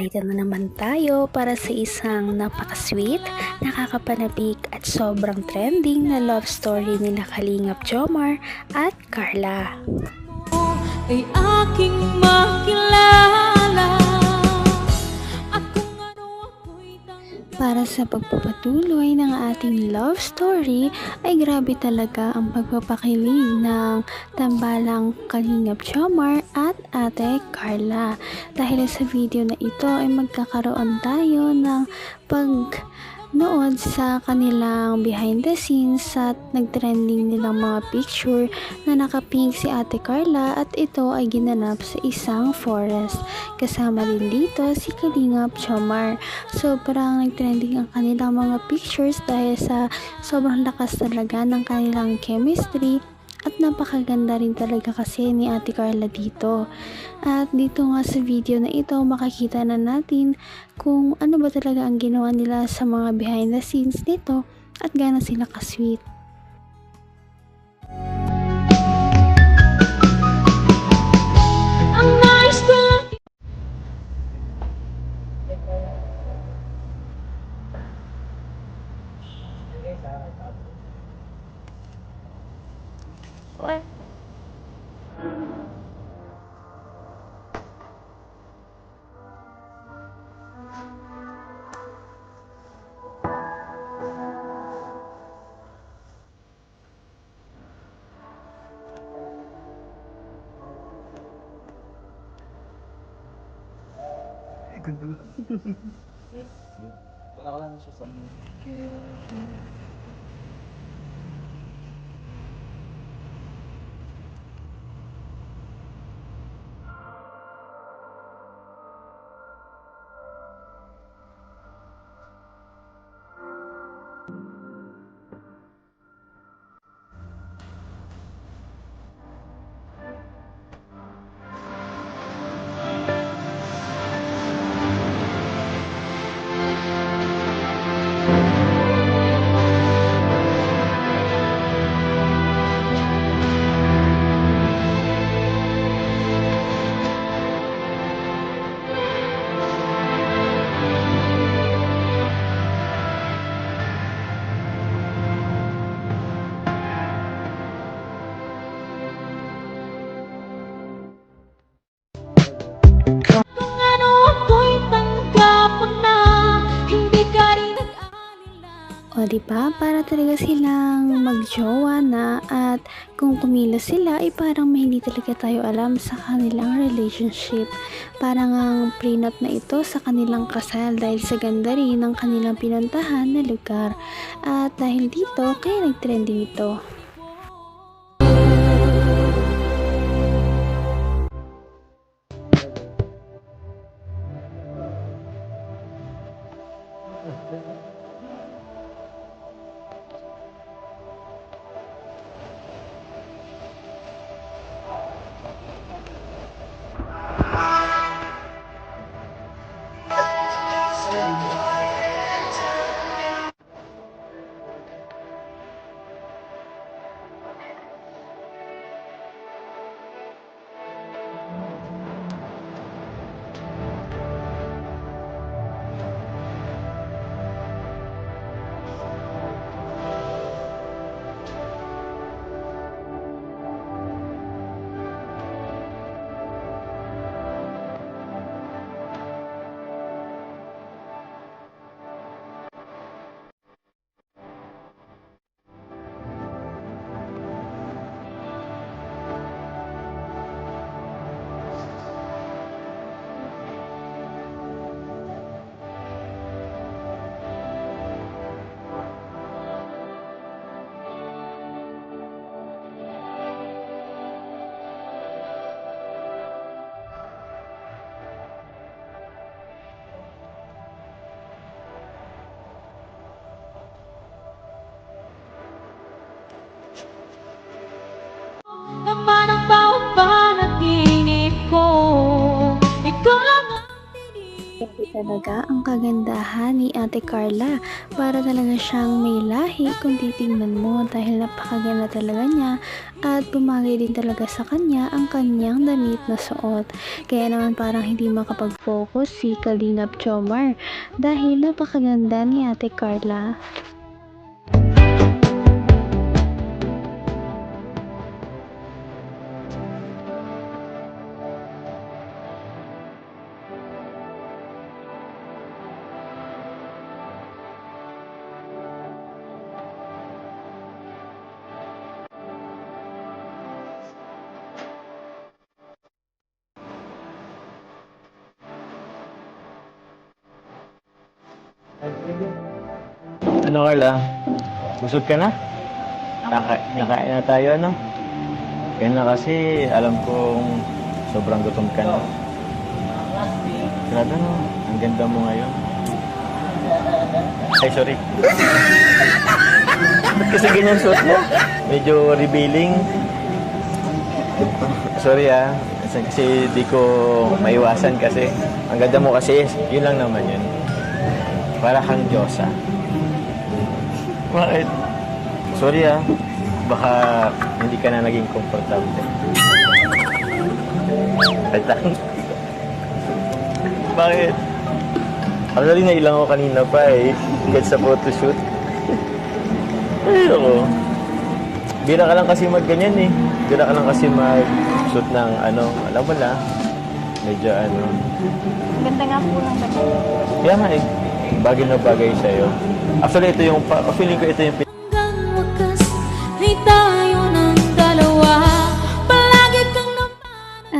narito na naman tayo para sa isang napaka-sweet, nakakapanabik at sobrang trending na love story nila Kalingap Jomar at Carla. Ay aking makilala. Para sa pagpapatuloy ng ating love story ay grabe talaga ang pagpapakilig ng tambalang Kalingap Jomar at Ate Carla. Dahil sa video na ito ay magkakaroon tayo ng pagnood sa kanilang behind the scenes at nagtrending nilang mga picture na nakapink si Ate Carla at ito ay ginanap sa isang forest. Kasama din dito si Kalingap Jomar. Sobrang nagtrending ang kanilang mga pictures dahil sa sobrang lakas talaga ng kanilang chemistry at napakaganda rin talaga kasi ni Ate Carla dito. At dito nga sa video na ito makikita na natin kung ano ba talaga ang ginawa nila sa mga behind the scenes nito at gaano sila ka-sweet. What? Wala siya sa O diba, para talaga silang magjowa na at kung kumilos sila ay parang may hindi talaga tayo alam sa kanilang relationship. Parang ang prenup na ito sa kanilang kasal dahil sa ganda rin ng kanilang pinuntahan na lugar. At dahil dito, kaya nagtrending ito. talaga ang kagandahan ni Ate Carla. Para talaga siyang may lahi kung titingnan mo dahil napakaganda talaga niya at bumagay din talaga sa kanya ang kanyang damit na suot. Kaya naman parang hindi makapag-focus si Kalingap Jomar dahil napakaganda ni Ate Carla. Ano Carla? Busog ka na? Nakain na tayo, ano? Kaya na kasi alam kong sobrang gutom ka na. Grabe no, ang ganda mo ngayon. Ay, sorry. Ba't kasi ganyan suot mo? Medyo revealing. Sorry kasi di ko maiwasan kasi. Ang ganda mo kasi, yun lang naman yun. Para kang Diyosa. Bakit? Sorry baka hindi ka na naging komportable. Wait lang. Bakit? Actually, nailang ako kanina pa kahit sa photoshoot. Ay, ako. Bira ka lang kasi mag-ganyan Bira ka lang kasi mag-shoot ng alam mo na. Medyo Ganda nga po ng bata. Kaya nga bagay na bagay sa'yo. Actually, ito yung, feeling ko ito yung Hanggang wakas ay tayo ng dalawa. Palagi kang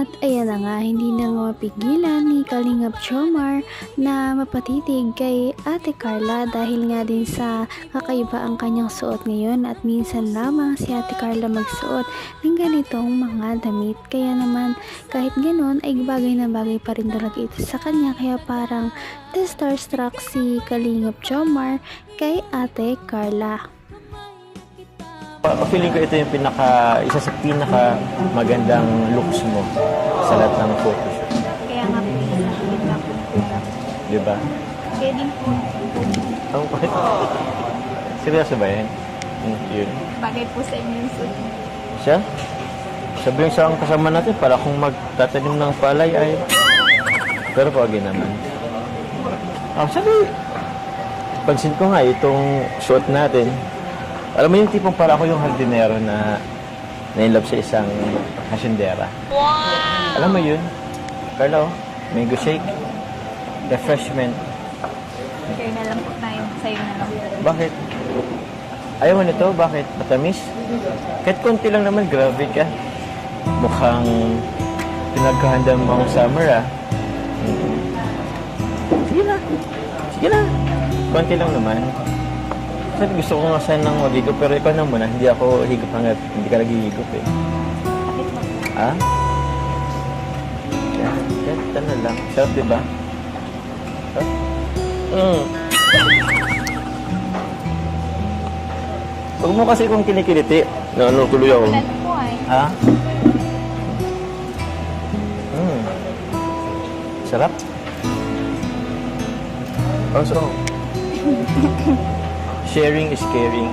At ayan na nga, hindi na nga mapigilan ni Kalingap Jomar na mapatitig kay Ate Carla dahil nga din sa kakaiba ang kanyang suot ngayon at minsan lamang si Ate Carla magsuot ng ganitong mga damit. Kaya naman kahit ganon ay bagay na bagay pa rin talaga ito sa kanya, kaya parang starstruck si Kalingap Jomar kay Ate Carla. feeling ko ito yung isa sa pinaka magandang looks mo sa lahat ng photoshoot. Kaya nga po, nakikita nga po. Diba? Kaya din po, Ang seryoso ba yan? Yun. bagay po sa inyo yung suit. Siya? Sabihin sa ang kasama natin para kung magtatanim ng palay ay... Pero pagi naman. Actually, pansin ko nga itong suot natin. Alam mo yung tipong para ako yung hardinero na na-inlove sa isang hasyendera. Wow! Alam mo yun? Carlo, mango shake, refreshment. Share na lang po tayo. Sa'yo na lang. Bakit? Ayaw mo nito? Bakit? Matamis? Kahit konti lang naman, grabe ka. Mukhang pinagkahanda mo ang summer, Sige na. Sige na. Konti lang naman. Kasi gusto ko nga sanang maghigop, pero ikaw na muna. Hindi ako higop hanggat hindi ka naghihigop Ha? Yan na lang. Sarap, diba? Huwag mo kasi kung kinikiliti. Tuloy ako. Wala na po ay. Ha? Sarap. Also, sharing is caring.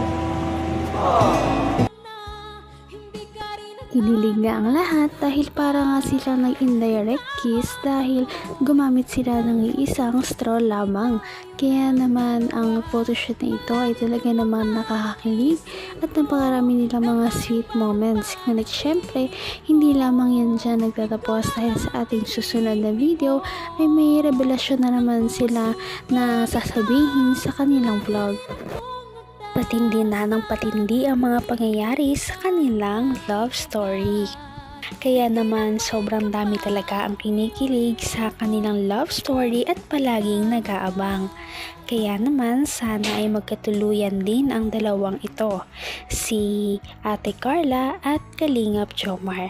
Kinilig nga ang lahat dahil para nga silang nag-indirect kiss dahil gumamit sila ng iisang straw lamang. Kaya naman ang photoshoot na ito ay talaga naman nakakakilig at napakarami nila mga sweet moments. Ngunit syempre, hindi lamang yan dyan nagtatapos dahil sa ating susunod na video ay may revelasyon na naman sila na sasabihin sa kanilang vlog. Patindi na ng patindi ang mga pangyayari sa kanilang love story. Kaya naman sobrang dami talaga ang kinikilig sa kanilang love story at palaging nag-aabang. Kaya naman sana ay magkatuluyan din ang dalawang ito, si Ate Carla at Kalingap Jomar.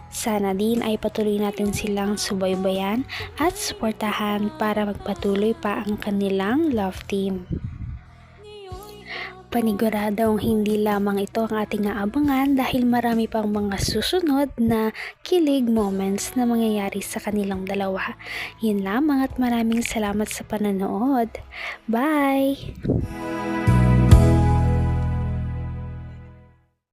Sana din ay patuloy natin silang subaybayan at suportahan para magpatuloy pa ang kanilang love team. Paniguradong hindi lamang ito ang ating aabangan dahil marami pang mga susunod na kilig moments na mangyayari sa kanilang dalawa. Yun lamang at maraming salamat sa panonood. Bye!